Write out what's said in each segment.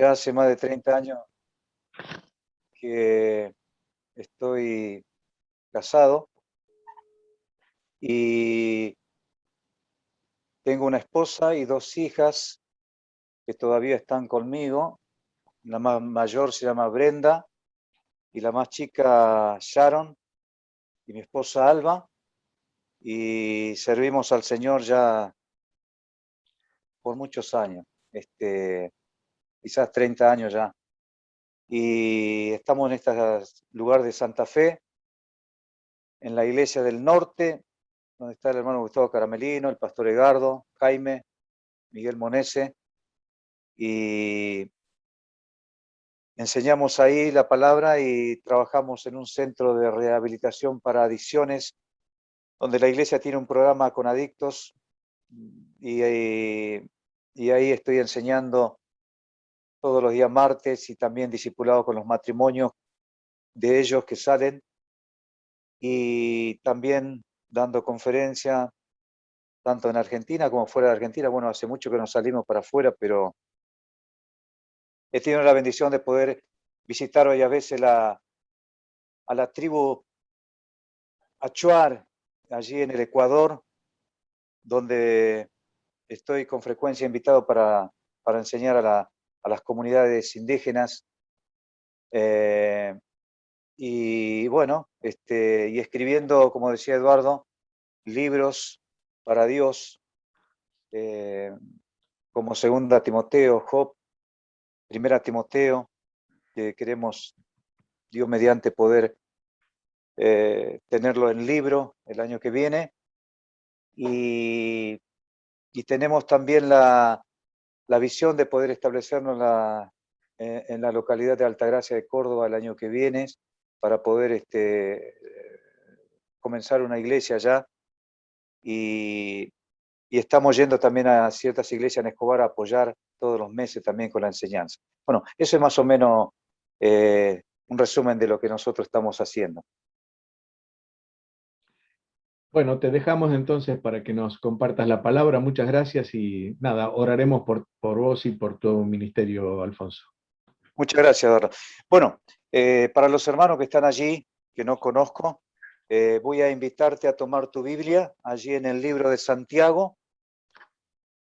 Ya hace más de 30 años que estoy casado y tengo una esposa y dos hijas que todavía están conmigo. La más mayor se llama Brenda y la más chica Sharon, y mi esposa Alba, y servimos al Señor ya por muchos años, quizás 30 años ya. Y estamos en este lugar de Santa Fe, en la iglesia del norte, donde está el hermano Gustavo Caramelino, el pastor Edgardo, Jaime, Miguel Monese, y enseñamos ahí la palabra y trabajamos en un centro de rehabilitación para adicciones, donde la iglesia tiene un programa con adictos, y ahí estoy enseñando todos los días martes y también discipulado con los matrimonios de ellos que salen, y también dando conferencia tanto en Argentina como fuera de Argentina. Bueno, hace mucho que nos salimos para afuera, pero he tenido la bendición de poder visitar hoy a veces a la tribu Achuar, allí en el Ecuador, donde estoy con frecuencia invitado para enseñar a las comunidades indígenas. Y bueno, y escribiendo, como decía Eduardo, libros para Dios, eh, como Segunda Timoteo, Job, Primera Timoteo, que queremos, Dios mediante, poder tenerlo en libro el año que viene. Y tenemos también la visión de poder establecernos en la localidad de Altagracia de Córdoba el año que viene, para poder comenzar una iglesia allá. Y estamos yendo también a ciertas iglesias en Escobar a apoyar todos los meses también con la enseñanza. Bueno, eso es más o menos un resumen de lo que nosotros estamos haciendo. Bueno, te dejamos entonces para que nos compartas la palabra. Muchas gracias y nada, oraremos por vos y por tu ministerio, Alfonso. Muchas gracias, Eduardo. Bueno, para los hermanos que están allí, que no conozco, voy a invitarte a tomar tu Biblia allí en el libro de Santiago,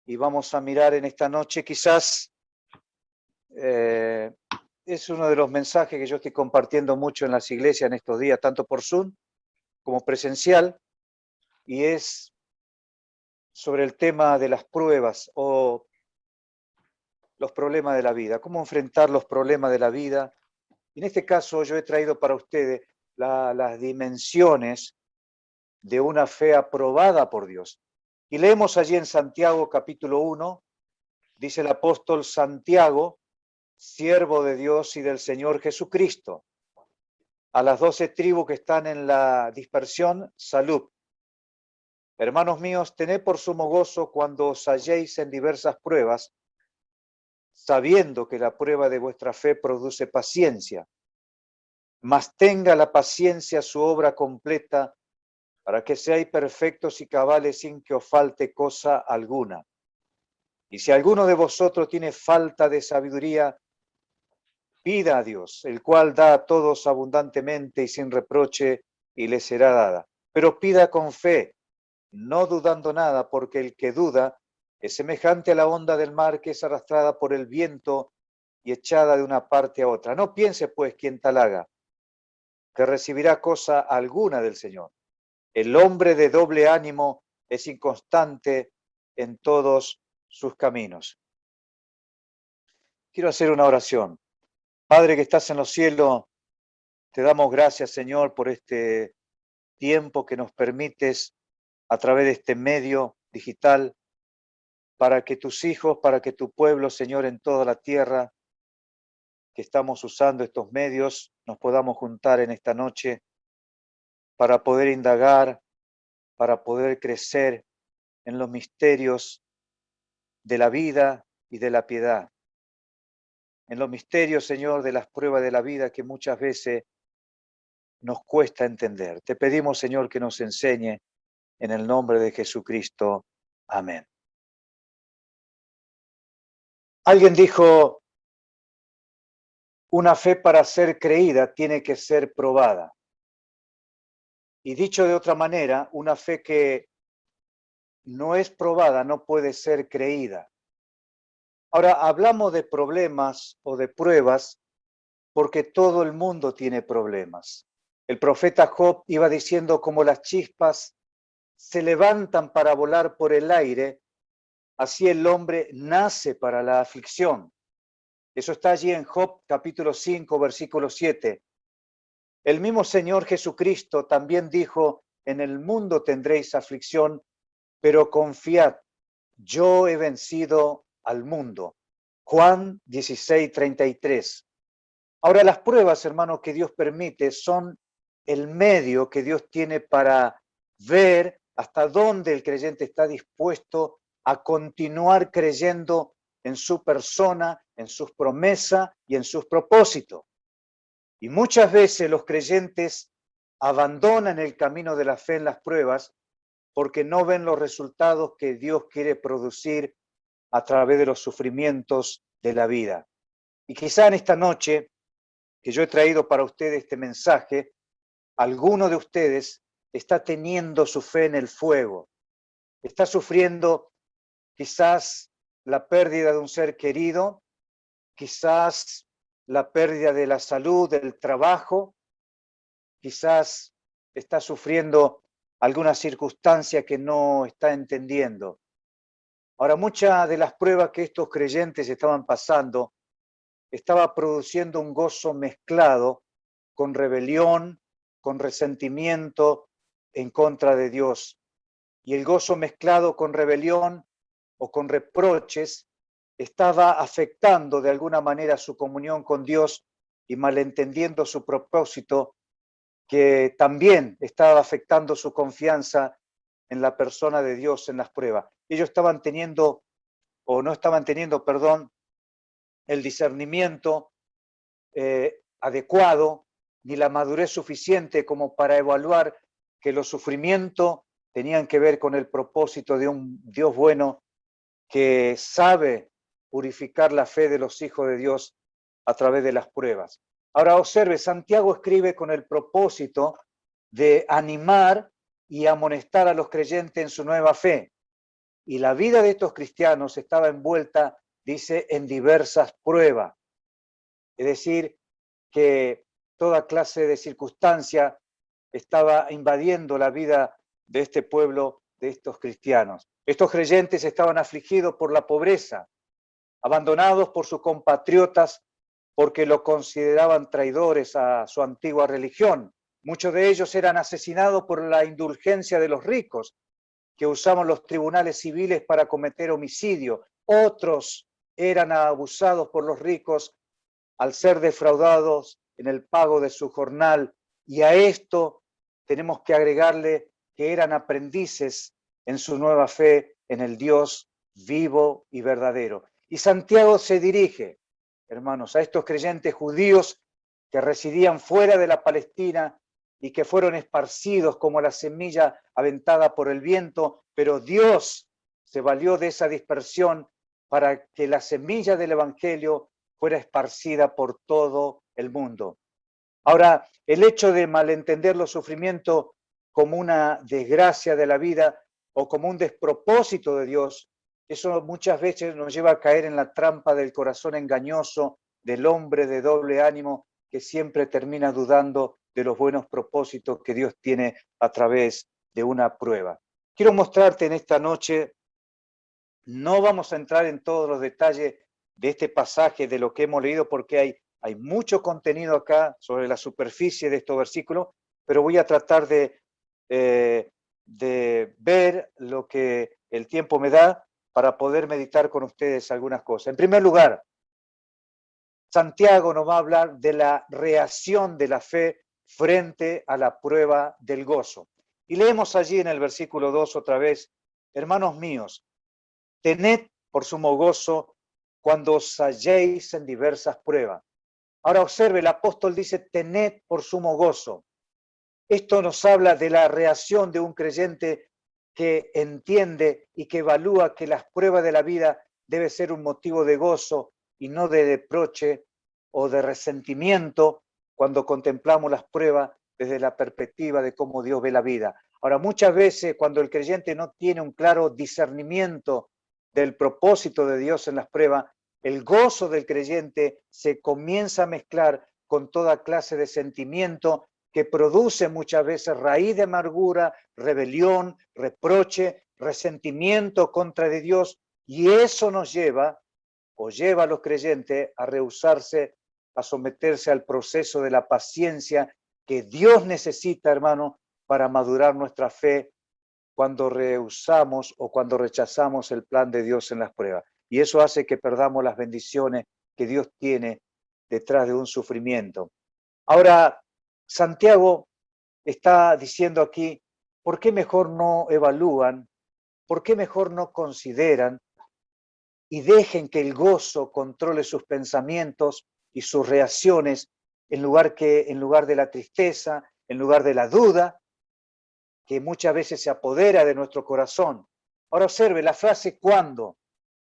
y vamos a mirar en esta noche, quizás es uno de los mensajes que yo estoy compartiendo mucho en las iglesias en estos días, tanto por Zoom como presencial, y es sobre el tema de las pruebas o los problemas de la vida, cómo enfrentar los problemas de la vida. En este caso yo he traído para ustedes las dimensiones de una fe aprobada por Dios. Y leemos allí en Santiago capítulo 1, dice el apóstol Santiago, siervo de Dios y del Señor Jesucristo, a las 12 tribus que están en la dispersión, salud. Hermanos míos, tened por sumo gozo cuando os halléis en diversas pruebas, sabiendo que la prueba de vuestra fe produce paciencia. Mas tenga la paciencia su obra completa, para que seáis perfectos y cabales sin que os falte cosa alguna. Y si alguno de vosotros tiene falta de sabiduría, pida a Dios, el cual da a todos abundantemente y sin reproche, y le será dada. Pero pida con fe, no dudando nada, porque el que duda es semejante a la onda del mar, que es arrastrada por el viento y echada de una parte a otra. No piense, pues, quien tal haga, que recibirá cosa alguna del Señor. El hombre de doble ánimo es inconstante en todos sus caminos. Quiero hacer una oración. Padre que estás en los cielos, te damos gracias, Señor, por este tiempo que nos permites a través de este medio digital, para que tus hijos, para que tu pueblo, Señor, en toda la tierra, que estamos usando estos medios, nos podamos juntar en esta noche para poder indagar, para poder crecer en los misterios de la vida y de la piedad. En los misterios, Señor, de las pruebas de la vida que muchas veces nos cuesta entender. Te pedimos, Señor, que nos enseñe en el nombre de Jesucristo. Amén. Alguien dijo, una fe para ser creída tiene que ser probada. Y dicho de otra manera, una fe que no es probada no puede ser creída. Ahora, hablamos de problemas o de pruebas porque todo el mundo tiene problemas. El profeta Job iba diciendo como las chispas se levantan para volar por el aire, así el hombre nace para la aflicción. Eso está allí en Job capítulo 5, versículo 7. El mismo Señor Jesucristo también dijo, en el mundo tendréis aflicción, pero confiad, yo he vencido al mundo. Juan 16, 33. Ahora, las pruebas, hermanos, que Dios permite son el medio que Dios tiene para ver hasta dónde el creyente está dispuesto a continuar creyendo en su persona, en sus promesas y en sus propósitos. Y muchas veces los creyentes abandonan el camino de la fe en las pruebas porque no ven los resultados que Dios quiere producir a través de los sufrimientos de la vida. Y quizá en esta noche que yo he traído para ustedes este mensaje, alguno de ustedes está teniendo su fe en el fuego, está sufriendo quizás la pérdida de un ser querido, quizás la pérdida de la salud, del trabajo, quizás está sufriendo alguna circunstancia que no está entendiendo. Ahora, muchas de las pruebas que estos creyentes estaban pasando estaba produciendo un gozo mezclado con rebelión, con resentimiento en contra de Dios. Y el gozo mezclado con rebelión o con reproches estaba afectando de alguna manera su comunión con Dios y malentendiendo su propósito, que también estaba afectando su confianza en la persona de Dios en las pruebas. Ellos estaban teniendo, o no estaban teniendo, perdón, el discernimiento adecuado, ni la madurez suficiente como para evaluar que los sufrimientos tenían que ver con el propósito de un Dios bueno que sabe purificar la fe de los hijos de Dios a través de las pruebas. Ahora observe, Santiago escribe con el propósito de animar y amonestar a los creyentes en su nueva fe. Y la vida de estos cristianos estaba envuelta, dice, en diversas pruebas. Es decir, que toda clase de circunstancia estaba invadiendo la vida de este pueblo, de estos cristianos. Estos creyentes estaban afligidos por la pobreza, abandonados por sus compatriotas porque lo consideraban traidores a su antigua religión. Muchos de ellos eran asesinados por la indulgencia de los ricos, que usaban los tribunales civiles para cometer homicidio. Otros eran abusados por los ricos al ser defraudados en el pago de su jornal. Y a esto tenemos que agregarle que eran aprendices en su nueva fe en el Dios vivo y verdadero. Y Santiago se dirige, hermanos, a estos creyentes judíos que residían fuera de la Palestina y que fueron esparcidos como la semilla aventada por el viento, pero Dios se valió de esa dispersión para que la semilla del Evangelio fuera esparcida por todo el mundo. Ahora, el hecho de malentender los sufrimientos como una desgracia de la vida o como un despropósito de Dios, eso muchas veces nos lleva a caer en la trampa del corazón engañoso del hombre de doble ánimo que siempre termina dudando de los buenos propósitos que Dios tiene a través de una prueba. Quiero mostrarte en esta noche, no vamos a entrar en todos los detalles de este pasaje, de lo que hemos leído, porque hay mucho contenido acá sobre la superficie de estos versículos, pero voy a tratar de ver lo que el tiempo me da para poder meditar con ustedes algunas cosas. En primer lugar, Santiago nos va a hablar de la reacción de la fe frente a la prueba del gozo. Y leemos allí en el versículo 2 otra vez, hermanos míos, tened por sumo gozo cuando os halléis en diversas pruebas. Ahora observe, el apóstol dice, tened por sumo gozo. Esto nos habla de la reacción de un creyente que entiende y que evalúa que las pruebas de la vida debe ser un motivo de gozo y no de reproche o de resentimiento cuando contemplamos las pruebas desde la perspectiva de cómo Dios ve la vida. Ahora, muchas veces cuando el creyente no tiene un claro discernimiento del propósito de Dios en las pruebas, el gozo del creyente se comienza a mezclar con toda clase de sentimiento que produce muchas veces raíz de amargura, rebelión, reproche, resentimiento contra de Dios, y eso nos lleva o lleva a los creyentes a rehusarse a someterse al proceso de la paciencia que Dios necesita, hermano, para madurar nuestra fe cuando rehusamos o cuando rechazamos el plan de Dios en las pruebas. Y eso hace que perdamos las bendiciones que Dios tiene detrás de un sufrimiento. Ahora, Santiago está diciendo aquí, ¿por qué mejor no evalúan? ¿Por qué mejor no consideran y dejen que el gozo controle sus pensamientos y sus reacciones en lugar de la tristeza, en lugar de la duda, que muchas veces se apodera de nuestro corazón? Ahora observe, la frase cuando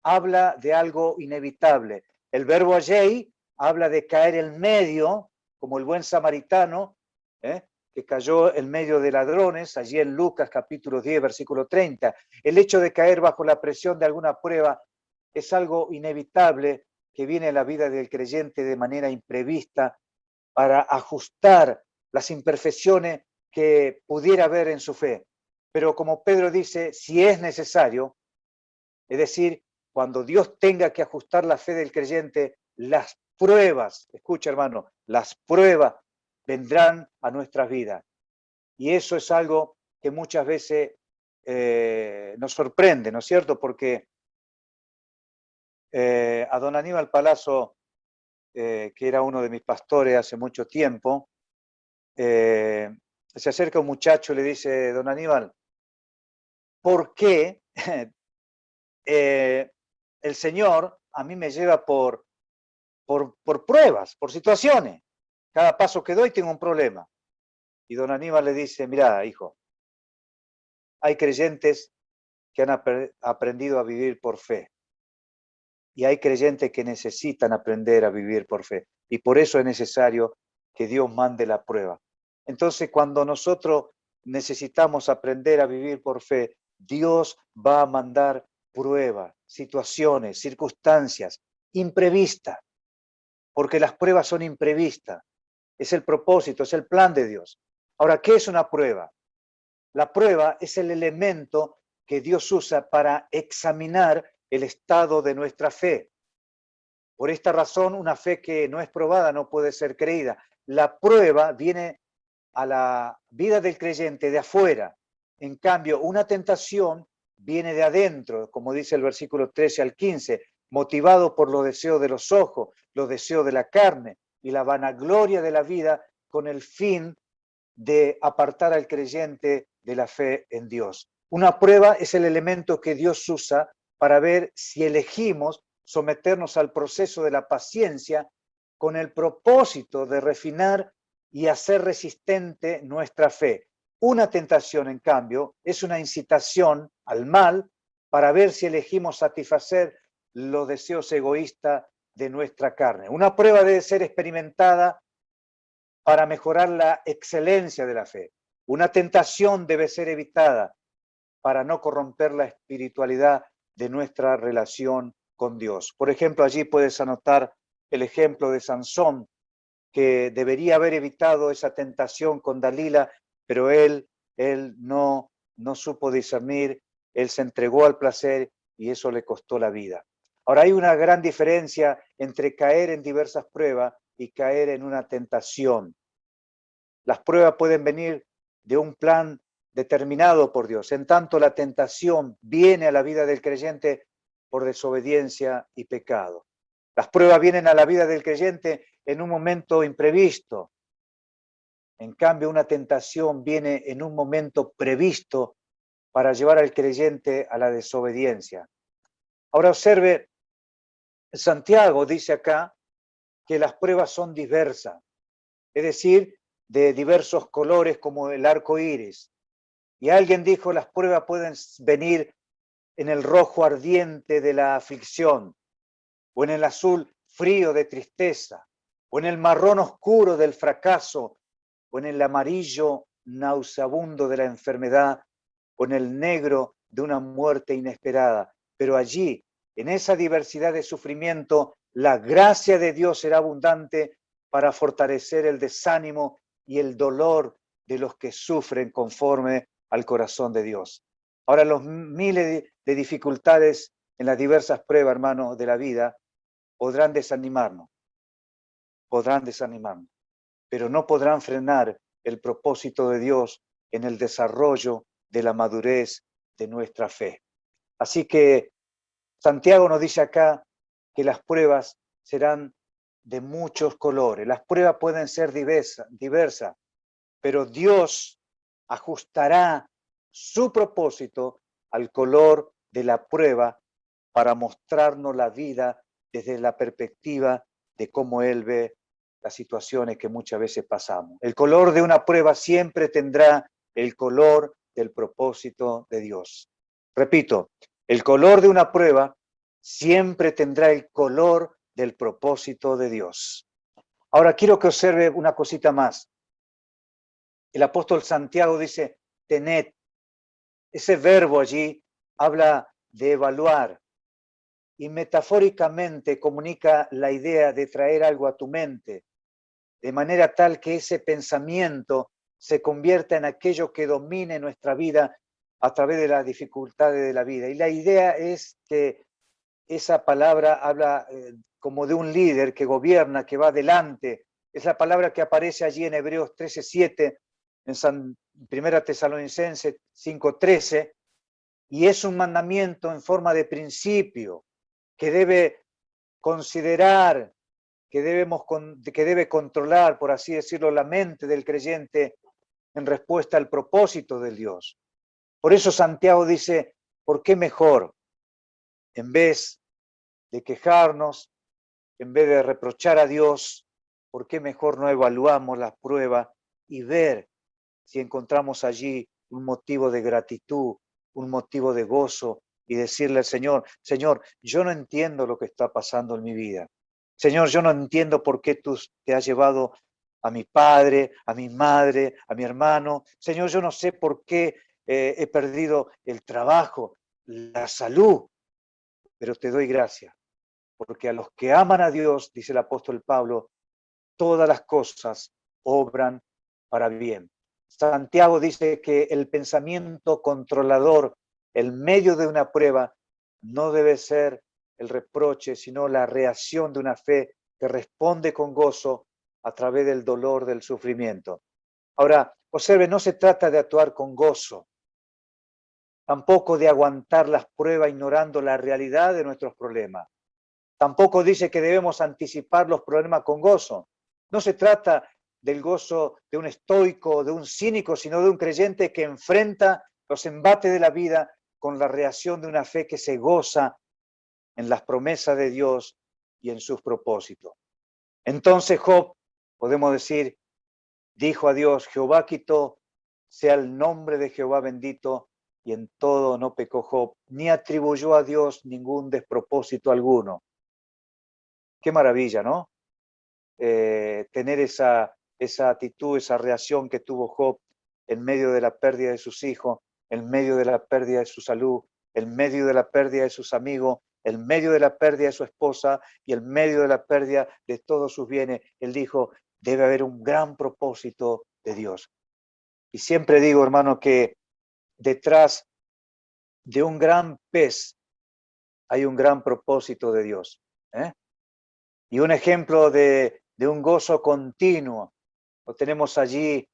habla de algo inevitable. El verbo allí habla de caer en medio, como el buen samaritano, que cayó en medio de ladrones, allí en Lucas capítulo 10, versículo 30. El hecho de caer bajo la presión de alguna prueba es algo inevitable que viene a la vida del creyente de manera imprevista para ajustar las imperfecciones que pudiera haber en su fe. Pero como Pedro dice, si es necesario, es decir, cuando Dios tenga que ajustar la fe del creyente, las pruebas, escucha hermano, las pruebas vendrán a nuestras vidas. Y eso es algo que muchas veces nos sorprende, ¿no es cierto? Porque a don Aníbal Palazzo, que era uno de mis pastores hace mucho tiempo, se acerca un muchacho y le dice, don Aníbal, ¿por qué el Señor a mí me lleva por pruebas, por situaciones? Cada paso que doy tengo un problema. Y don Aníbal le dice, mira, hijo, hay creyentes que han aprendido a vivir por fe. Y hay creyentes que necesitan aprender a vivir por fe. Y por eso es necesario que Dios mande la prueba. Entonces, cuando nosotros necesitamos aprender a vivir por fe, Dios va a mandar pruebas, situaciones, circunstancias imprevistas, porque las pruebas son imprevistas. Es el propósito, es el plan de Dios. Ahora, ¿qué es una prueba? La prueba es el elemento que Dios usa para examinar el estado de nuestra fe. Por esta razón, una fe que no es probada no puede ser creída. La prueba viene a la vida del creyente de afuera. En cambio, una tentación viene de adentro, como dice el versículo 13 al 15, motivado por los deseos de los ojos, los deseos de la carne y la vanagloria de la vida, con el fin de apartar al creyente de la fe en Dios. Una prueba es el elemento que Dios usa para ver si elegimos someternos al proceso de la paciencia con el propósito de refinar y hacer resistente nuestra fe. Una tentación, en cambio, es una incitación al mal para ver si elegimos satisfacer los deseos egoístas de nuestra carne. Una prueba debe ser experimentada para mejorar la excelencia de la fe. Una tentación debe ser evitada para no corromper la espiritualidad de nuestra relación con Dios. Por ejemplo, allí puedes anotar el ejemplo de Sansón, que debería haber evitado esa tentación con Dalila, pero él no supo discernir, él se entregó al placer y eso le costó la vida. Ahora, hay una gran diferencia entre caer en diversas pruebas y caer en una tentación. Las pruebas pueden venir de un plan determinado por Dios, en tanto la tentación viene a la vida del creyente por desobediencia y pecado. Las pruebas vienen a la vida del creyente en un momento imprevisto. En cambio, una tentación viene en un momento previsto para llevar al creyente a la desobediencia. Ahora observe, Santiago dice acá que las pruebas son diversas, es decir, de diversos colores como el arco iris. Y alguien dijo, las pruebas pueden venir en el rojo ardiente de la aflicción o en el azul frío de tristeza. o en el marrón oscuro del fracaso, o en el amarillo nauseabundo de la enfermedad, o en el negro de una muerte inesperada. Pero allí, en esa diversidad de sufrimiento, la gracia de Dios será abundante para fortalecer el desánimo y el dolor de los que sufren conforme al corazón de Dios. Ahora, los miles de dificultades en las diversas pruebas, hermanos, de la vida, podrán desanimarnos, pero no podrán frenar el propósito de Dios en el desarrollo de la madurez de nuestra fe. Así que Santiago nos dice acá que las pruebas serán de muchos colores. Las pruebas pueden ser diversas, pero Dios ajustará su propósito al color de la prueba para mostrarnos la vida desde la perspectiva de cómo Él ve las situaciones que muchas veces pasamos. El color de una prueba siempre tendrá el color del propósito de Dios. Repito, el color de una prueba siempre tendrá el color del propósito de Dios. Ahora quiero que observe una cosita más. El apóstol Santiago dice, tened. Ese verbo allí habla de evaluar y metafóricamente comunica la idea de traer algo a tu mente, de manera tal que ese pensamiento se convierta en aquello que domine nuestra vida a través de las dificultades de la vida. Y la idea es que esa palabra habla como de un líder que gobierna, que va adelante. Es la palabra que aparece allí en Hebreos 13:7, en 1 Tesalonicenses 5:13, y es un mandamiento en forma de principio que debe considerar, que debe controlar, por así decirlo, la mente del creyente en respuesta al propósito de Dios. Por eso Santiago dice, ¿por qué mejor? En vez de quejarnos, en vez de reprochar a Dios, ¿por qué mejor no evaluamos las pruebas y ver si encontramos allí un motivo de gratitud, un motivo de gozo y decirle al Señor, Señor, yo no entiendo lo que está pasando en mi vida. Señor, yo no entiendo por qué tú te has llevado a mi padre, a mi madre, a mi hermano. Señor, yo no sé por qué he perdido el trabajo, la salud, pero te doy gracias, porque a los que aman a Dios, dice el apóstol Pablo, todas las cosas obran para bien. Santiago dice que el pensamiento controlador, el medio de una prueba, no debe ser el reproche, sino la reacción de una fe que responde con gozo a través del dolor, del sufrimiento. Ahora, observe, no se trata de actuar con gozo, tampoco de aguantar las pruebas ignorando la realidad de nuestros problemas. Tampoco dice que debemos anticipar los problemas con gozo. No se trata del gozo de un estoico, de un cínico, sino de un creyente que enfrenta los embates de la vida con la reacción de una fe que se goza en las promesas de Dios y en sus propósitos. Entonces Job, podemos decir, dijo a Dios, Jehová quitó, sea el nombre de Jehová bendito, y en todo no pecó Job, ni atribuyó a Dios ningún despropósito alguno. Qué maravilla, ¿no? Tener esa actitud, esa reacción que tuvo Job en medio de la pérdida de sus hijos, en medio de la pérdida de su salud, en medio de la pérdida de sus amigos, en medio de la pérdida de su esposa y en medio de la pérdida de todos sus bienes. Él dijo, debe haber un gran propósito de Dios. Y siempre digo, hermano, que detrás de un gran pez hay un gran propósito de Dios. Y un ejemplo de un gozo continuo lo tenemos allí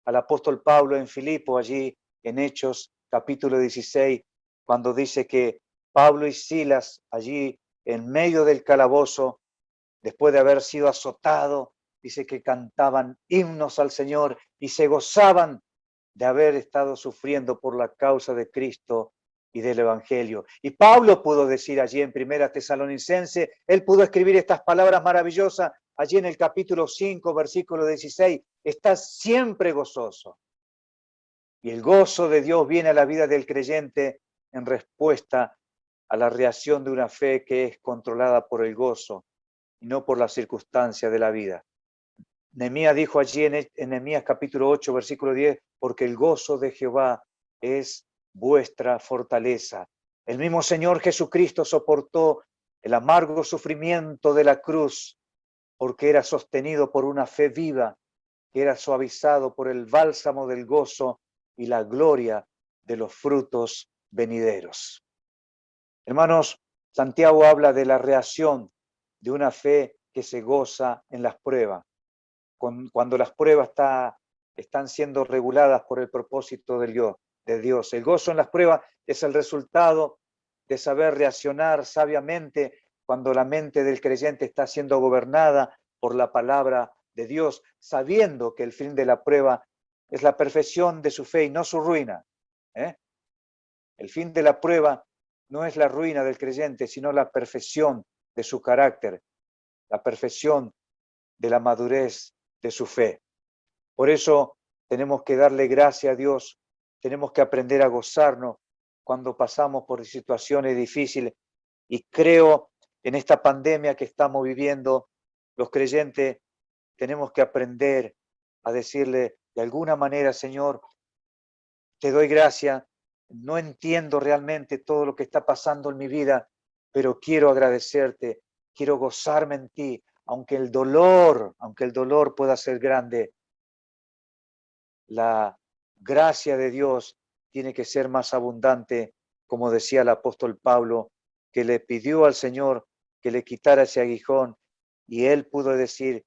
al apóstol Pablo en Filipo, allí en Hechos capítulo 16, cuando dice que Pablo y Silas allí en medio del calabozo, después de haber sido azotado, dice que cantaban himnos al Señor y se gozaban de haber estado sufriendo por la causa de Cristo y del Evangelio. Y Pablo pudo decir allí en 1 Tesalonicenses, él pudo escribir estas palabras maravillosas allí en el capítulo 5, versículo 16, estás siempre gozoso. Y el gozo de Dios viene a la vida del creyente en respuesta a la reacción de una fe que es controlada por el gozo y no por las circunstancias de la vida. Nehemías dijo allí en Nehemías capítulo 8, versículo 10, porque el gozo de Jehová es vuestra fortaleza. El mismo Señor Jesucristo soportó el amargo sufrimiento de la cruz porque era sostenido por una fe viva, que era suavizado por el bálsamo del gozo y la gloria de los frutos venideros. Hermanos, Santiago habla de la reacción de una fe que se goza en las pruebas. Cuando las pruebas están siendo reguladas por el propósito de Dios. El gozo en las pruebas es el resultado de saber reaccionar sabiamente cuando la mente del creyente está siendo gobernada por la palabra de Dios, sabiendo que el fin de la prueba es la perfección de su fe y no su ruina. El fin de la prueba no es la ruina del creyente, sino la perfección de su carácter, la perfección de la madurez de su fe. Por eso tenemos que darle gracias a Dios, tenemos que aprender a gozarnos cuando pasamos por situaciones difíciles. Y creo en esta pandemia que estamos viviendo, los creyentes tenemos que aprender a decirle de alguna manera, Señor, te doy gracias, no entiendo realmente todo lo que está pasando en mi vida, pero quiero agradecerte, quiero gozarme en ti, aunque el dolor pueda ser grande. La gracia de Dios tiene que ser más abundante, como decía el apóstol Pablo, que le pidió al Señor que le quitara ese aguijón, y él pudo decir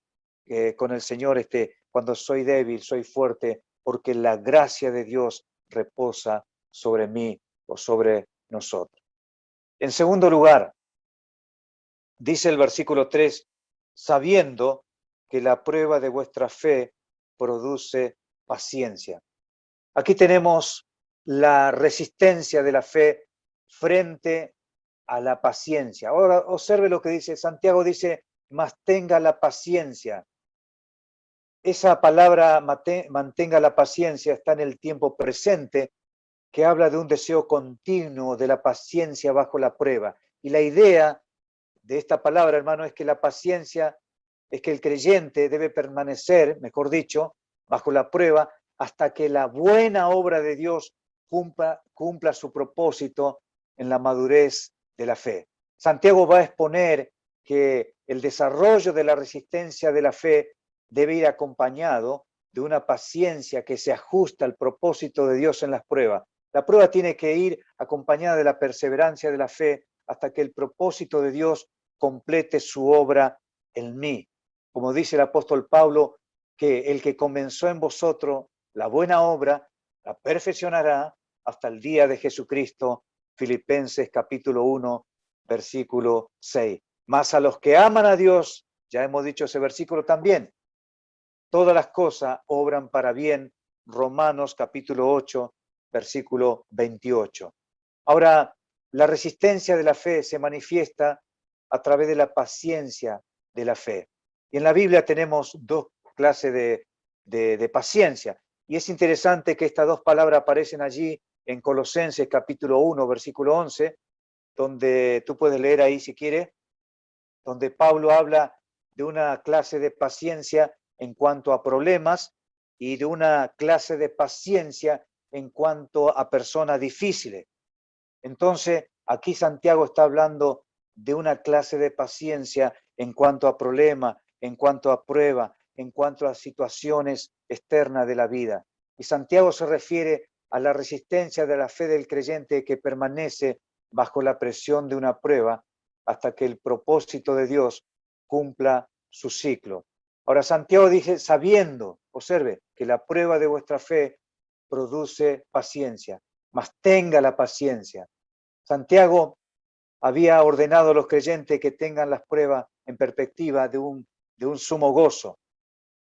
con el Señor, cuando soy débil, soy fuerte, porque la gracia de Dios reposa sobre mí o sobre nosotros. En segundo lugar, dice el versículo 3, sabiendo que la prueba de vuestra fe produce paciencia. Aquí tenemos la resistencia de la fe frente a la paciencia. Ahora observe lo que dice Santiago, dice, mas tenga la paciencia. Esa palabra mantenga la paciencia está en el tiempo presente, que habla de un deseo continuo de la paciencia bajo la prueba. Y la idea de esta palabra, hermano, es que la paciencia es que el creyente debe permanecer, mejor dicho, bajo la prueba hasta que la buena obra de Dios cumpla su propósito en la madurez de la fe. Santiago va a exponer que el desarrollo de la resistencia de la fe debe ir acompañado de una paciencia que se ajusta al propósito de Dios en las pruebas. La prueba tiene que ir acompañada de la perseverancia de la fe hasta que el propósito de Dios complete su obra en mí. Como dice el apóstol Pablo, que el que comenzó en vosotros la buena obra, la perfeccionará hasta el día de Jesucristo. Filipenses capítulo 1, versículo 6. Mas a los que aman a Dios, ya hemos dicho ese versículo también, todas las cosas obran para bien. Romanos capítulo 8, versículo 28. Ahora, la resistencia de la fe se manifiesta a través de la paciencia de la fe. Y en la Biblia tenemos dos clases de paciencia. Y es interesante que estas dos palabras aparecen allí en Colosenses capítulo 1, versículo 11, donde tú puedes leer ahí si quieres, donde Pablo habla de una clase de paciencia en cuanto a problemas y de una clase de paciencia en cuanto a personas difíciles. Entonces, aquí Santiago está hablando de una clase de paciencia en cuanto a problemas, en cuanto a pruebas, en cuanto a situaciones externas de la vida. Y Santiago se refiere a la resistencia de la fe del creyente que permanece bajo la presión de una prueba hasta que el propósito de Dios cumpla su ciclo. Ahora Santiago dice, sabiendo, observe, que la prueba de vuestra fe produce paciencia, mas tenga la paciencia. Santiago había ordenado a los creyentes que tengan las pruebas en perspectiva de un sumo gozo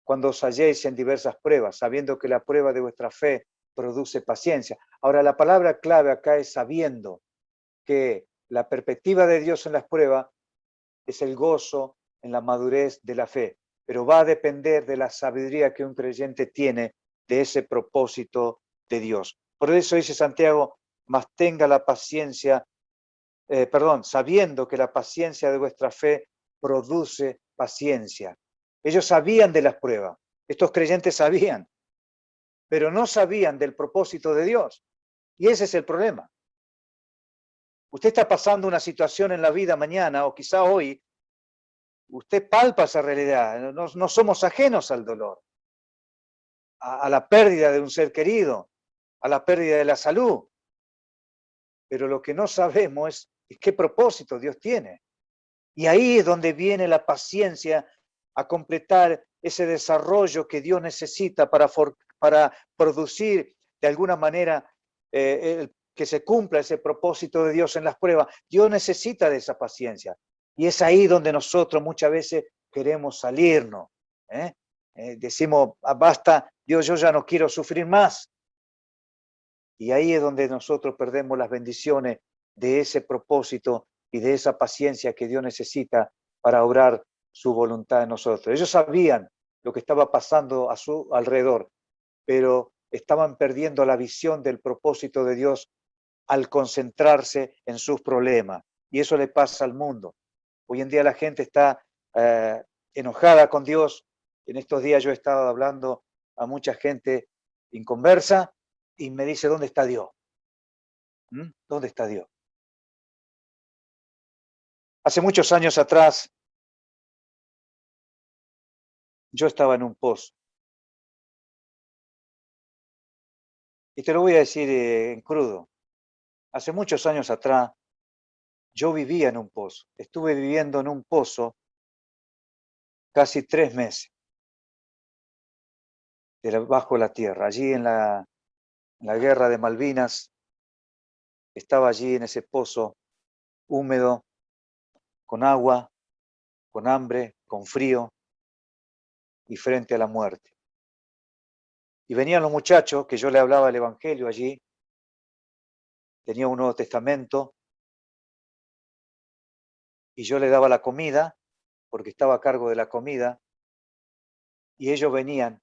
cuando os halléis en diversas pruebas, sabiendo que la prueba de vuestra fe produce paciencia. Ahora, la palabra clave acá es sabiendo que la perspectiva de Dios en las pruebas es el gozo en la madurez de la fe, pero va a depender de la sabiduría que un creyente tiene de ese propósito de Dios. Por eso dice Santiago, mas tenga la paciencia, sabiendo que la paciencia de vuestra fe produce paciencia. Ellos sabían de las pruebas, estos creyentes sabían, pero no sabían del propósito de Dios. Y ese es el problema. Usted está pasando una situación en la vida mañana o quizá hoy, usted palpa esa realidad, no somos ajenos al dolor, a la pérdida de un ser querido, a la pérdida de la salud. Pero lo que no sabemos es qué propósito Dios tiene. Y ahí es donde viene la paciencia a completar ese desarrollo que Dios necesita para producir de alguna manera que se cumpla ese propósito de Dios en las pruebas. Dios necesita de esa paciencia. Y es ahí donde nosotros muchas veces queremos salirnos. Decimos, basta, Dios, yo ya no quiero sufrir más. Y ahí es donde nosotros perdemos las bendiciones de ese propósito y de esa paciencia que Dios necesita para obrar su voluntad en nosotros. Ellos sabían lo que estaba pasando a su alrededor, pero estaban perdiendo la visión del propósito de Dios al concentrarse en sus problemas. Y eso le pasa al mundo. Hoy en día la gente está enojada con Dios. En estos días yo he estado hablando a mucha gente inconversa y me dice, ¿dónde está Dios? ¿Dónde está Dios? Hace muchos años atrás, yo estaba en un pozo. Y te lo voy a decir en crudo. Hace muchos años atrás, yo vivía en un pozo. Estuve viviendo en un pozo casi 3 meses bajo la tierra. Allí en la guerra de Malvinas, estaba allí en ese pozo húmedo, con agua, con hambre, con frío y frente a la muerte. Y venían los muchachos que yo le hablaba el Evangelio allí, tenía un Nuevo Testamento, y yo le daba la comida, porque estaba a cargo de la comida, y ellos venían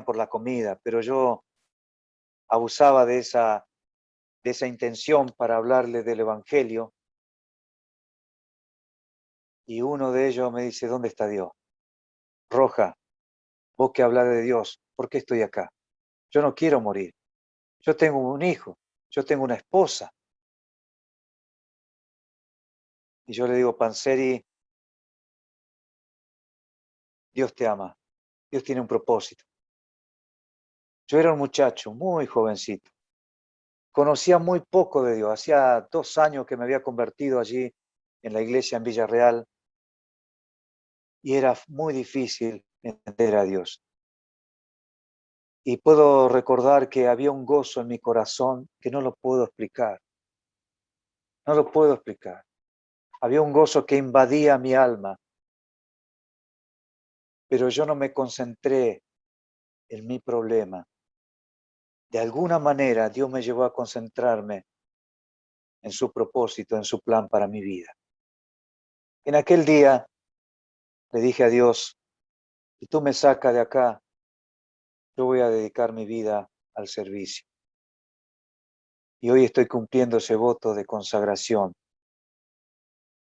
por la comida, pero yo abusaba de esa intención para hablarle del Evangelio, y uno de ellos me dice, ¿dónde está Dios? Roja, vos que hablas de Dios, ¿por qué estoy acá? Yo no quiero morir, yo tengo un hijo, yo tengo una esposa. Y yo le digo, Panseri, Dios te ama, Dios tiene un propósito. Yo era un muchacho muy jovencito, conocía muy poco de Dios, hacía 2 años que me había convertido allí en la iglesia en Villarreal, y era muy difícil entender a Dios. Y puedo recordar que había un gozo en mi corazón que no lo puedo explicar, no lo puedo explicar. Había un gozo que invadía mi alma, pero yo no me concentré en mi problema. De alguna manera Dios me llevó a concentrarme en su propósito, en su plan para mi vida. En aquel día le dije a Dios, si tú me sacas de acá, yo voy a dedicar mi vida al servicio. Y hoy estoy cumpliendo ese voto de consagración.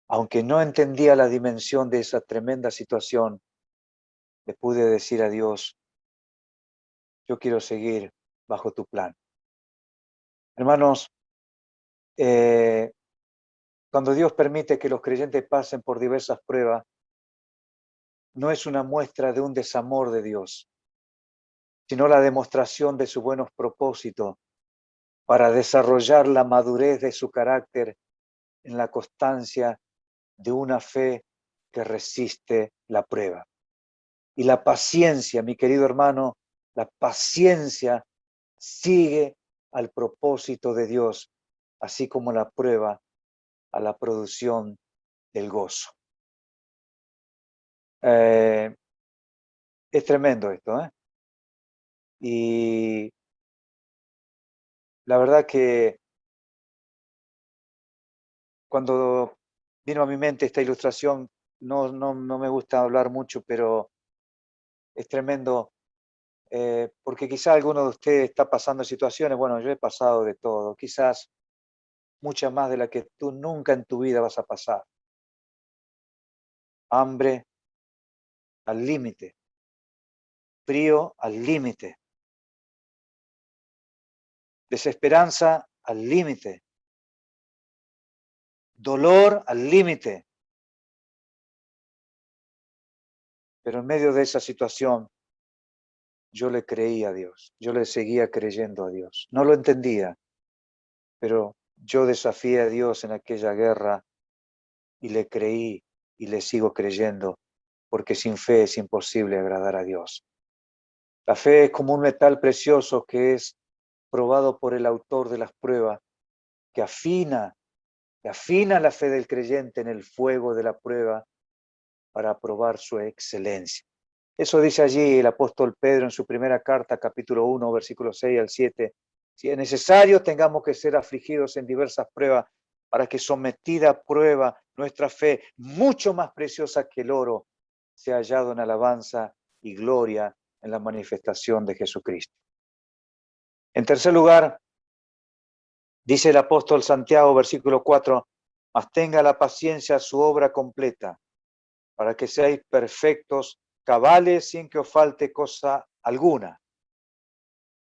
Aunque no entendía la dimensión de esa tremenda situación, le pude decir a Dios, yo quiero seguir bajo tu plan. Hermanos, cuando Dios permite que los creyentes pasen por diversas pruebas, no es una muestra de un desamor de Dios, sino la demostración de sus buenos propósitos para desarrollar la madurez de su carácter en la constancia de una fe que resiste la prueba. Y la paciencia, mi querido hermano, la paciencia sigue al propósito de Dios, así como la prueba a la producción del gozo. Es tremendo esto, ¿eh? Y la verdad que cuando vino a mi mente esta ilustración, no me gusta hablar mucho, pero es tremendo, porque quizá alguno de ustedes está pasando situaciones, bueno, yo he pasado de todo, quizás muchas más de las que tú nunca en tu vida vas a pasar. hambre al límite, frío al límite, desesperanza al límite, dolor al límite. Pero en medio de esa situación, yo le creí a Dios, yo le seguía creyendo a Dios. No lo entendía, pero yo desafié a Dios en aquella guerra y le creí y le sigo creyendo, porque sin fe es imposible agradar a Dios. La fe es como un metal precioso que es probado por el autor de las pruebas, que afina la fe del creyente en el fuego de la prueba para probar su excelencia. Eso dice allí el apóstol Pedro en su primera carta, capítulo 1, versículos 6 al 7. Si es necesario, tengamos que ser afligidos en diversas pruebas, para que sometida a prueba nuestra fe, mucho más preciosa que el oro, sea hallado en alabanza y gloria en la manifestación de Jesucristo. En tercer lugar, dice el apóstol Santiago, versículo 4, mas tenga la paciencia su obra completa, para que seáis perfectos, cabales, sin que os falte cosa alguna.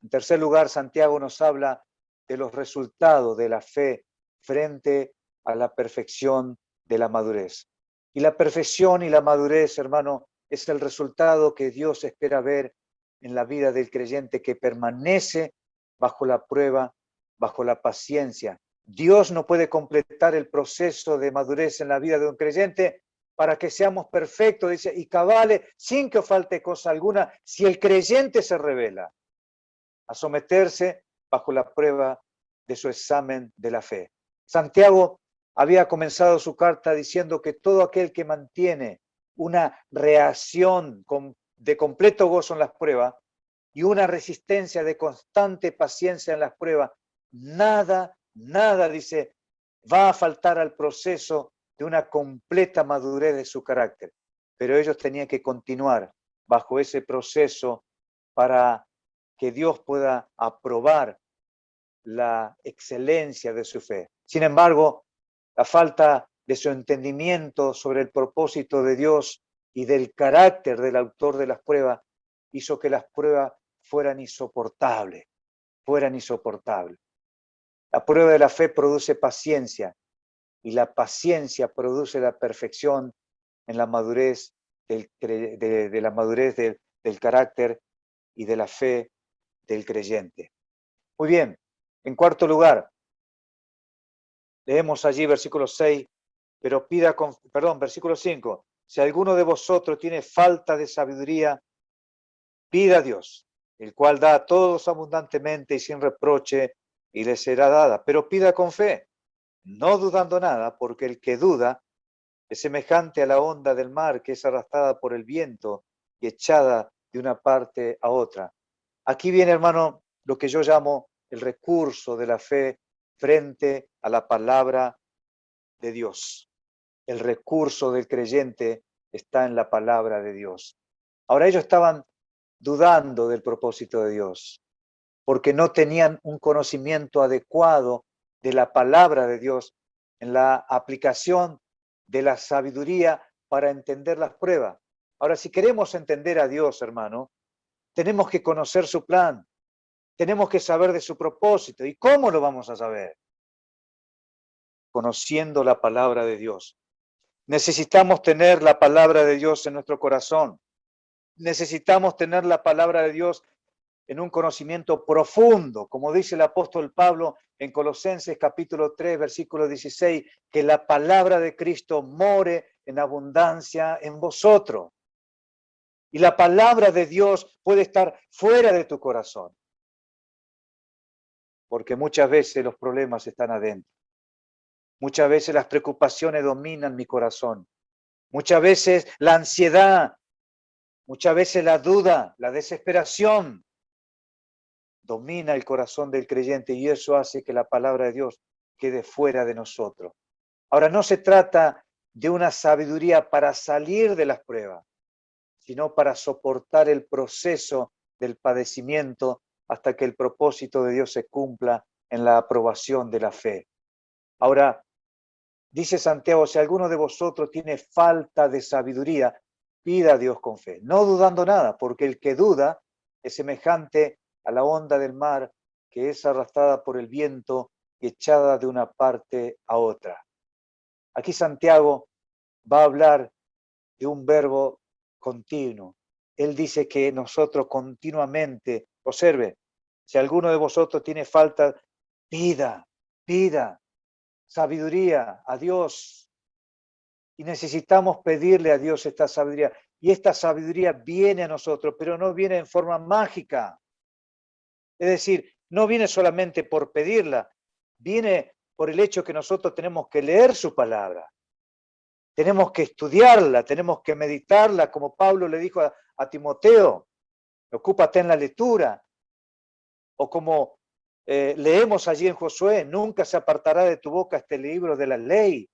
En tercer lugar, Santiago nos habla de los resultados de la fe frente a la perfección de la madurez. Y la perfección y la madurez, hermano, es el resultado que Dios espera ver en la vida del creyente que permanece bajo la prueba, bajo la paciencia. Dios no puede completar el proceso de madurez en la vida de un creyente para que seamos perfectos, dice, y cabales, sin que os falte cosa alguna, si el creyente se revela a someterse bajo la prueba de su examen de la fe. Santiago había comenzado su carta diciendo que todo aquel que mantiene una reacción de completo gozo en las pruebas y una resistencia de constante paciencia en las pruebas, nada, dice, va a faltar al proceso de una completa madurez de su carácter. Pero ellos tenían que continuar bajo ese proceso para que Dios pueda aprobar la excelencia de su fe. Sin embargo, la falta de su entendimiento sobre el propósito de Dios y del carácter del autor de las pruebas hizo que las pruebas fueran insoportables. La prueba de la fe produce paciencia y la paciencia produce la perfección en la madurez de la madurez del carácter y de la fe del creyente. Muy bien, en cuarto lugar, leemos allí versículo 6, versículo 5, si alguno de vosotros tiene falta de sabiduría, pida a Dios, el cual da a todos abundantemente y sin reproche, y le será dada, pero pida con fe, no dudando nada, porque el que duda es semejante a la onda del mar que es arrastrada por el viento y echada de una parte a otra. Aquí viene, hermano, lo que yo llamo el recurso de la fe frente a la palabra de Dios. El recurso del creyente está en la palabra de Dios. Ahora ellos estaban dudando del propósito de Dios, porque no tenían un conocimiento adecuado de la palabra de Dios en la aplicación de la sabiduría para entender las pruebas. Ahora, si queremos entender a Dios, hermano, tenemos que conocer su plan, tenemos que saber de su propósito. ¿Y cómo lo vamos a saber? Conociendo la palabra de Dios. Necesitamos tener la palabra de Dios en nuestro corazón. Necesitamos tener la palabra de Dios en un conocimiento profundo, como dice el apóstol Pablo en Colosenses capítulo 3, versículo 16, que la palabra de Cristo more en abundancia en vosotros. Y la palabra de Dios puede estar fuera de tu corazón, porque muchas veces los problemas están adentro. Muchas veces las preocupaciones dominan mi corazón. Muchas veces la ansiedad, muchas veces la duda, la desesperación domina el corazón del creyente y eso hace que la palabra de Dios quede fuera de nosotros. Ahora, no se trata de una sabiduría para salir de las pruebas, sino para soportar el proceso del padecimiento hasta que el propósito de Dios se cumpla en la aprobación de la fe. Ahora, Dice Santiago, si alguno de vosotros tiene falta de sabiduría, pida a Dios con fe, no dudando nada, porque el que duda es semejante a la onda del mar que es arrastrada por el viento y echada de una parte a otra. Aquí Santiago va a hablar de un verbo continuo. Él dice que nosotros continuamente, observe, si alguno de vosotros tiene falta, pida sabiduría a Dios. Y necesitamos pedirle a Dios esta sabiduría. Y esta sabiduría viene a nosotros, pero no viene en forma mágica. Es decir, no viene solamente por pedirla, viene por el hecho que nosotros tenemos que leer su palabra. Tenemos que estudiarla, tenemos que meditarla, como Pablo le dijo a Timoteo, ocúpate en la lectura. O como leemos allí en Josué, nunca se apartará de tu boca este libro de la ley.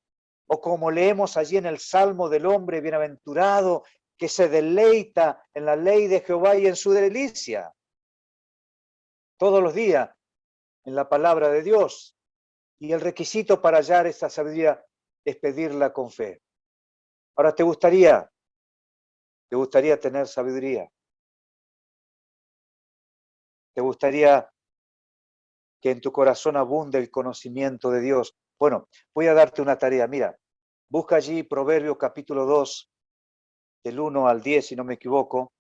O como leemos allí en el Salmo del hombre bienaventurado, que se deleita en la ley de Jehová y en su delicia. Todos los días en la palabra de Dios. Y el requisito para hallar esa sabiduría es pedirla con fe. Ahora, ¿te gustaría tener sabiduría? ¿Te gustaría que en tu corazón abunde el conocimiento de Dios? Bueno, voy a darte una tarea. Mira, busca allí Proverbios capítulo 2, del 1 al 10, si no me equivoco,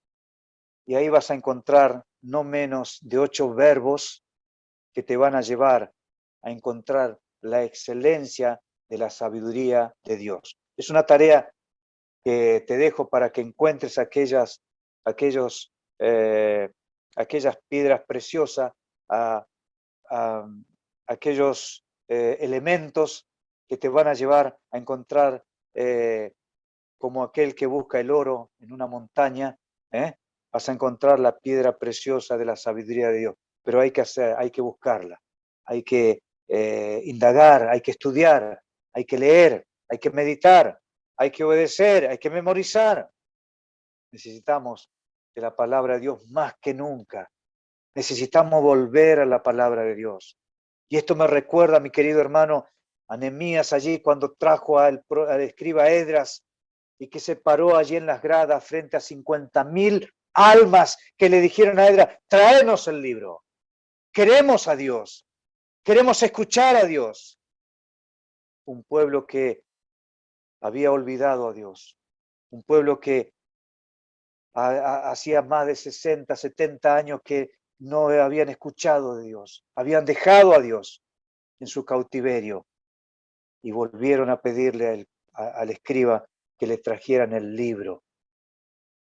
y ahí vas a encontrar no menos de 8 verbos que te van a llevar a encontrar la excelencia de la sabiduría de Dios. Es una tarea que te dejo para que encuentres aquellas piedras preciosas, a, a aquellos elementos que te van a llevar a encontrar como aquel que busca el oro en una montaña, vas a encontrar la piedra preciosa de la sabiduría de Dios. Pero hay que buscarla, hay que indagar, hay que estudiar, hay que leer, hay que meditar, hay que obedecer, hay que memorizar. Necesitamos de la palabra de Dios más que nunca. Necesitamos volver a la palabra de Dios. Y esto me recuerda, mi querido hermano, a Nehemías allí cuando trajo al escriba Esdras y que se paró allí en las gradas frente a 50.000 almas que le dijeron a Esdras, tráenos el libro. Queremos a Dios. Queremos escuchar a Dios. Un pueblo que había olvidado a Dios. Un pueblo que hacía más de 60, 70 años que no habían escuchado de Dios. Habían dejado a Dios en su cautiverio y volvieron a pedirle al escriba que le trajeran el libro.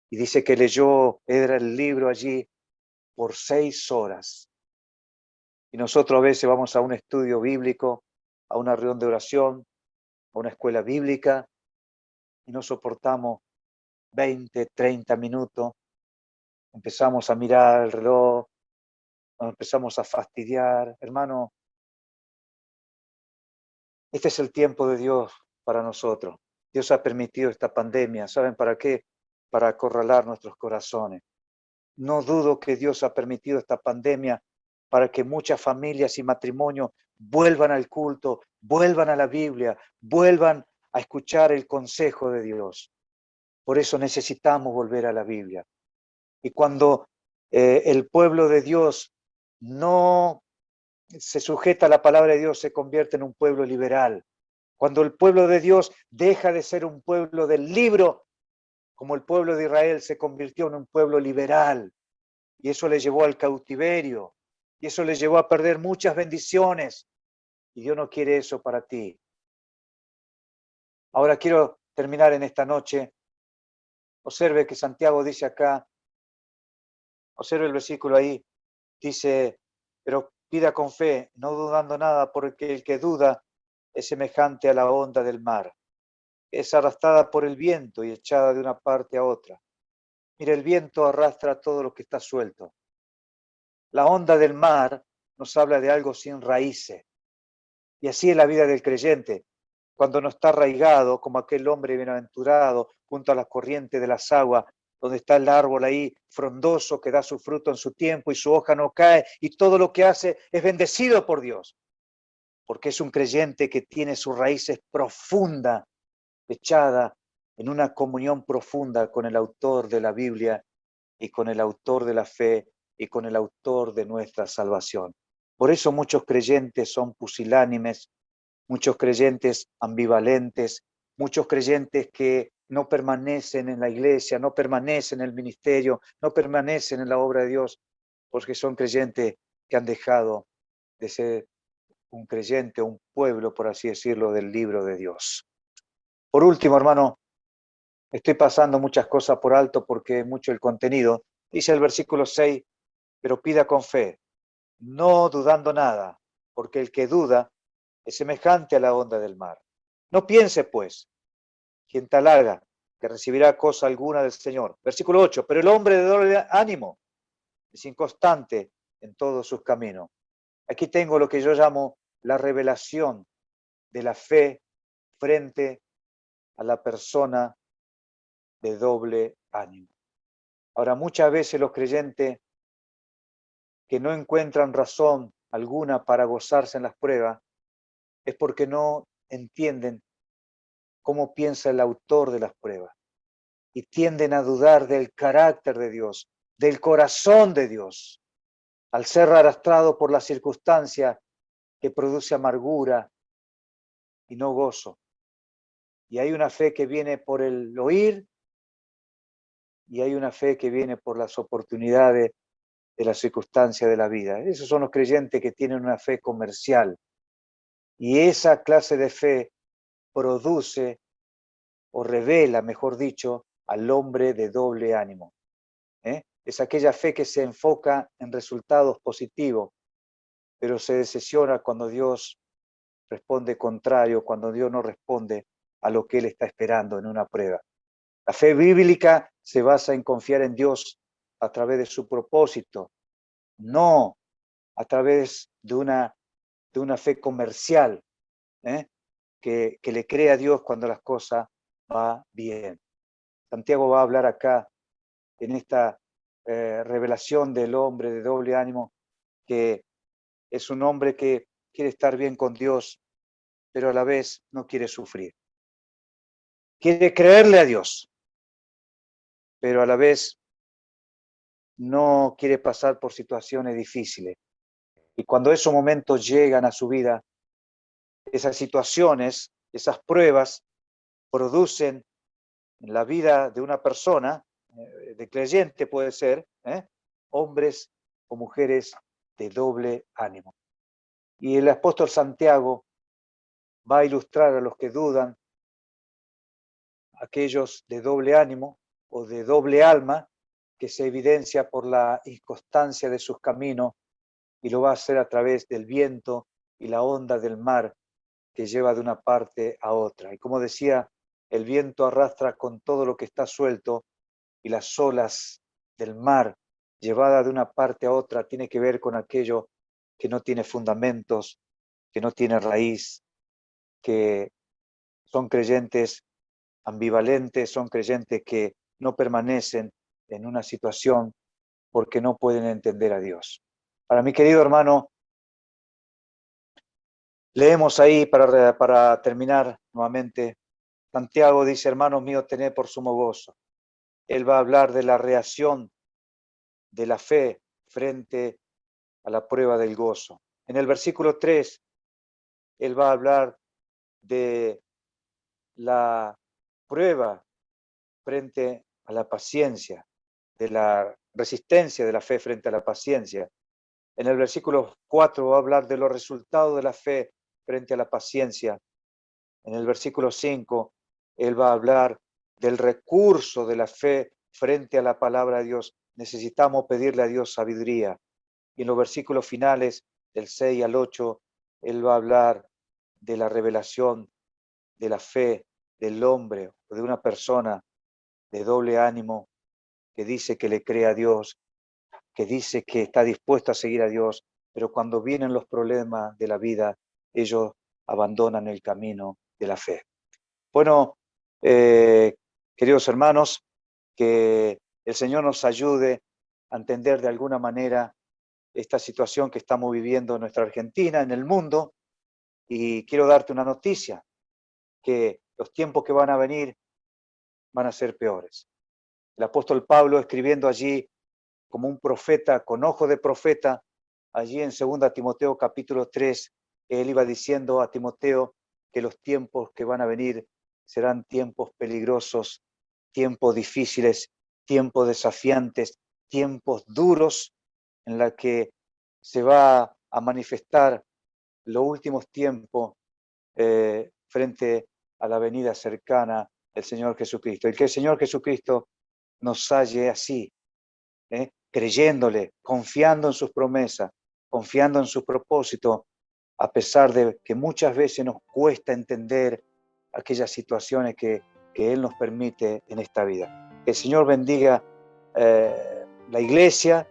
Y dice que leyó Esdras el libro allí por 6 horas. Y nosotros a veces vamos a un estudio bíblico, a una reunión de oración, a una escuela bíblica, y no soportamos 20, 30 minutos. Empezamos a mirar el reloj, nos empezamos a fastidiar. Hermano, este es el tiempo de Dios para nosotros. Dios ha permitido esta pandemia. ¿Saben para qué? Para acorralar nuestros corazones. No dudo que Dios ha permitido esta pandemia para que muchas familias y matrimonios vuelvan al culto, vuelvan a la Biblia, vuelvan a escuchar el consejo de Dios. Por eso necesitamos volver a la Biblia. Y cuando el pueblo de Dios no se sujeta a la palabra de Dios, se convierte en un pueblo liberal. Cuando el pueblo de Dios deja de ser un pueblo del libro, como el pueblo de Israel se convirtió en un pueblo liberal, y eso le llevó al cautiverio, y eso le llevó a perder muchas bendiciones, y Dios no quiere eso para ti. Ahora quiero terminar en esta noche. Observe que Santiago dice acá, observe el versículo ahí, dice, pero pida con fe, no dudando nada, porque el que duda es semejante a la onda del mar. Es arrastrada por el viento y echada de una parte a otra. Mira, el viento arrastra todo lo que está suelto. La onda del mar nos habla de algo sin raíces. Y así es la vida del creyente. Cuando no está arraigado, como aquel hombre bienaventurado, junto a las corrientes de las aguas, donde está el árbol ahí frondoso que da su fruto en su tiempo y su hoja no cae, y todo lo que hace es bendecido por Dios. porque es un creyente que tiene sus raíces profundas, echada en una comunión profunda con el autor de la Biblia y con el autor de la fe y con el autor de nuestra salvación. Por eso muchos creyentes son pusilánimes, muchos creyentes ambivalentes, muchos creyentes que no permanecen en la iglesia, no permanecen en el ministerio, no permanecen en la obra de Dios, porque son creyentes que han dejado de ser un creyente, un pueblo, por así decirlo, del libro de Dios. Por último, hermano, estoy pasando muchas cosas por alto porque mucho el contenido. Dice el versículo 6, pero pida con fe, no dudando nada, porque el que duda es semejante a la onda del mar. No piense, pues, quien tal haga, que recibirá cosa alguna del Señor. Versículo 8, pero el hombre de doble ánimo es inconstante en todos sus caminos. Aquí tengo lo que yo llamo la revelación de la fe frente a la persona de doble ánimo. Ahora, muchas veces los creyentes que no encuentran razón alguna para gozarse en las pruebas es porque no entienden cómo piensa el autor de las pruebas y tienden a dudar del carácter de Dios, del corazón de Dios, al ser arrastrado por la circunstancia que produce amargura y no gozo. Y hay una fe que viene por el oír y hay una fe que viene por las oportunidades de las circunstancias de la vida. Esos son los creyentes que tienen una fe comercial. Y esa clase de fe produce o revela, mejor dicho, al hombre de doble ánimo. Es aquella fe que se enfoca en resultados positivos, pero se decepciona cuando Dios responde contrario, cuando Dios no responde a lo que él está esperando en una prueba. La fe bíblica se basa en confiar en Dios a través de su propósito, no a través de una fe comercial, que le cree a Dios cuando las cosas van bien. Santiago va a hablar acá en esta revelación del hombre de doble ánimo, que es un hombre que quiere estar bien con Dios, pero a la vez no quiere sufrir. Quiere creerle a Dios, pero a la vez no quiere pasar por situaciones difíciles. Y cuando esos momentos llegan a su vida, esas situaciones, esas pruebas, producen en la vida de una persona, de creyente puede ser, hombres o mujeres de doble ánimo. Y el apóstol Santiago va a ilustrar a los que dudan, aquellos de doble ánimo o de doble alma, que se evidencia por la inconstancia de sus caminos, y lo va a hacer a través del viento y la onda del mar que lleva de una parte a otra. Y como decía, el viento arrastra con todo lo que está suelto, y las olas del mar, llevada de una parte a otra, tiene que ver con aquello que no tiene fundamentos, que no tiene raíz, que son creyentes ambivalentes, son creyentes que no permanecen en una situación porque no pueden entender a Dios. Para mi querido hermano, leemos ahí para terminar nuevamente. Santiago dice, hermanos míos, tened por sumo gozo. Él va a hablar de la reacción de la fe frente a la prueba del gozo. En el versículo 3, él va a hablar de la prueba frente a la paciencia, de la resistencia de la fe frente a la paciencia. En el versículo 4 va a hablar de los resultados de la fe frente a la paciencia. En el versículo 5, él va a hablar del recurso de la fe frente a la palabra de Dios. Necesitamos pedirle a Dios sabiduría. Y en los versículos finales, del 6 al 8, él va a hablar de la revelación de la fe del hombre o de una persona de doble ánimo que dice que le cree a Dios, que dice que está dispuesto a seguir a Dios, pero cuando vienen los problemas de la vida, ellos abandonan el camino de la fe. Bueno, queridos hermanos, que el Señor nos ayude a entender de alguna manera esta situación que estamos viviendo en nuestra Argentina, en el mundo, Y quiero darte una noticia, que los tiempos que van a venir van a ser peores. El apóstol Pablo, escribiendo allí como un profeta, con ojo de profeta, allí en 2 Timoteo capítulo 3, él iba diciendo a Timoteo que los tiempos que van a venir serán tiempos peligrosos, tiempos difíciles, tiempos desafiantes, tiempos duros, en la que se va a manifestar los últimos tiempos frente a la venida cercana del Señor Jesucristo. Y que el Señor Jesucristo nos halle así, creyéndole, confiando en sus promesas, confiando en su propósito, a pesar de que muchas veces nos cuesta entender aquellas situaciones que Él nos permite en esta vida. Que el Señor bendiga la iglesia.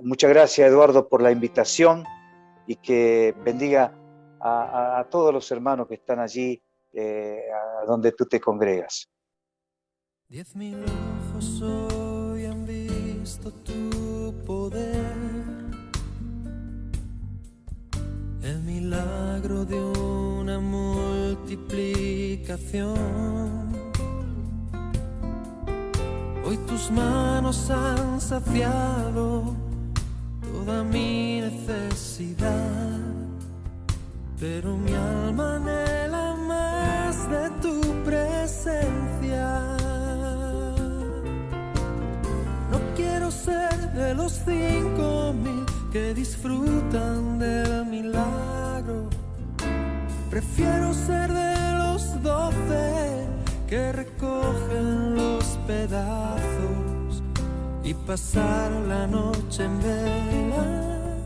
Muchas gracias, Eduardo, por la invitación, y que bendiga a todos los hermanos que están allí a donde tú te congregas. 10.000 ojos hoy han visto tu poder, el milagro de una multiplicación. Hoy tus manos han saciado toda mi necesidad, pero mi alma anhela más de tu presencia. No quiero ser de los 5.000 que disfrutan del milagro. Prefiero ser de los 12 que recogen los pedazos y pasar la noche en vela,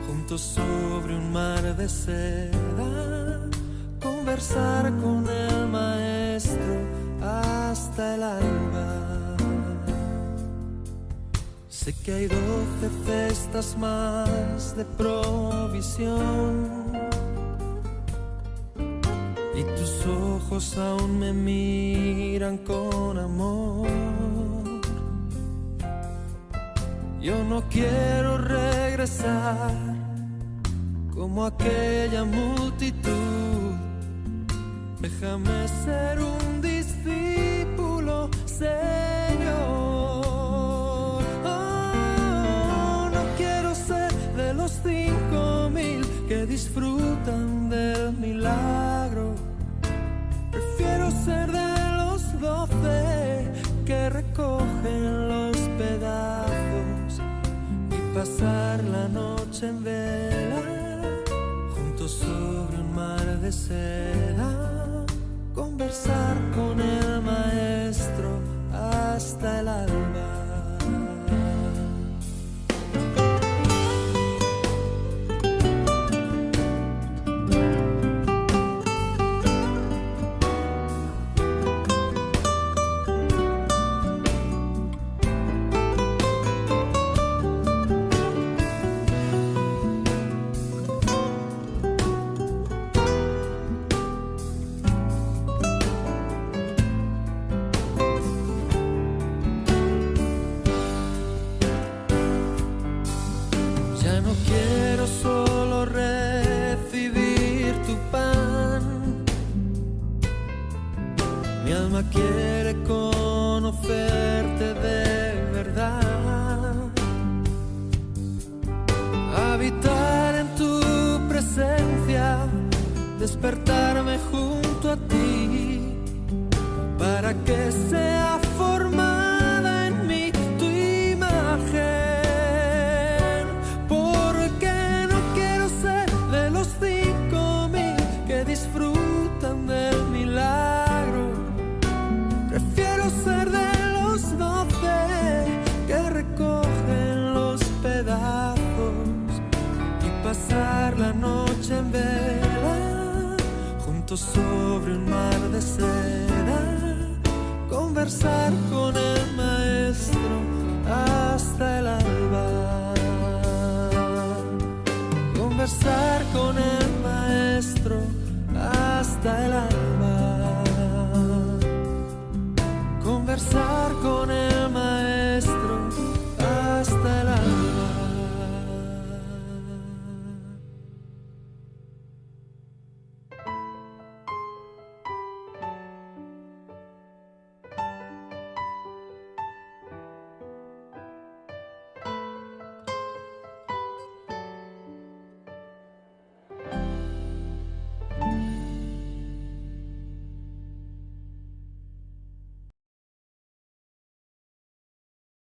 juntos sobre un mar de seda, conversar con el maestro hasta el alba. Sé que hay 12 cestas más de provisión, y tus ojos aún me miran con amor. Yo no quiero regresar como aquella multitud. Déjame ser un discípulo, Señor. Oh, no quiero ser de los 5.000 que disfrutan del milagro. Prefiero ser de los 12 que recogen los pedazos y pasar la noche en vela, juntos sobre un mar de seda, conversar con el maestro hasta el alba. Quiere conocerte de verdad, habitar en tu presencia, despertarme junto a ti, para que sea formada en mí tu imagen, porque no quiero ser de los 5.000 que disfrutan del milagro. Prefiero ser de los 12 que recogen los pedazos y pasar la noche en vela, juntos sobre un mar de seda, conversar con el maestro hasta el alba. Conversar con el maestro hasta el alba. Conversar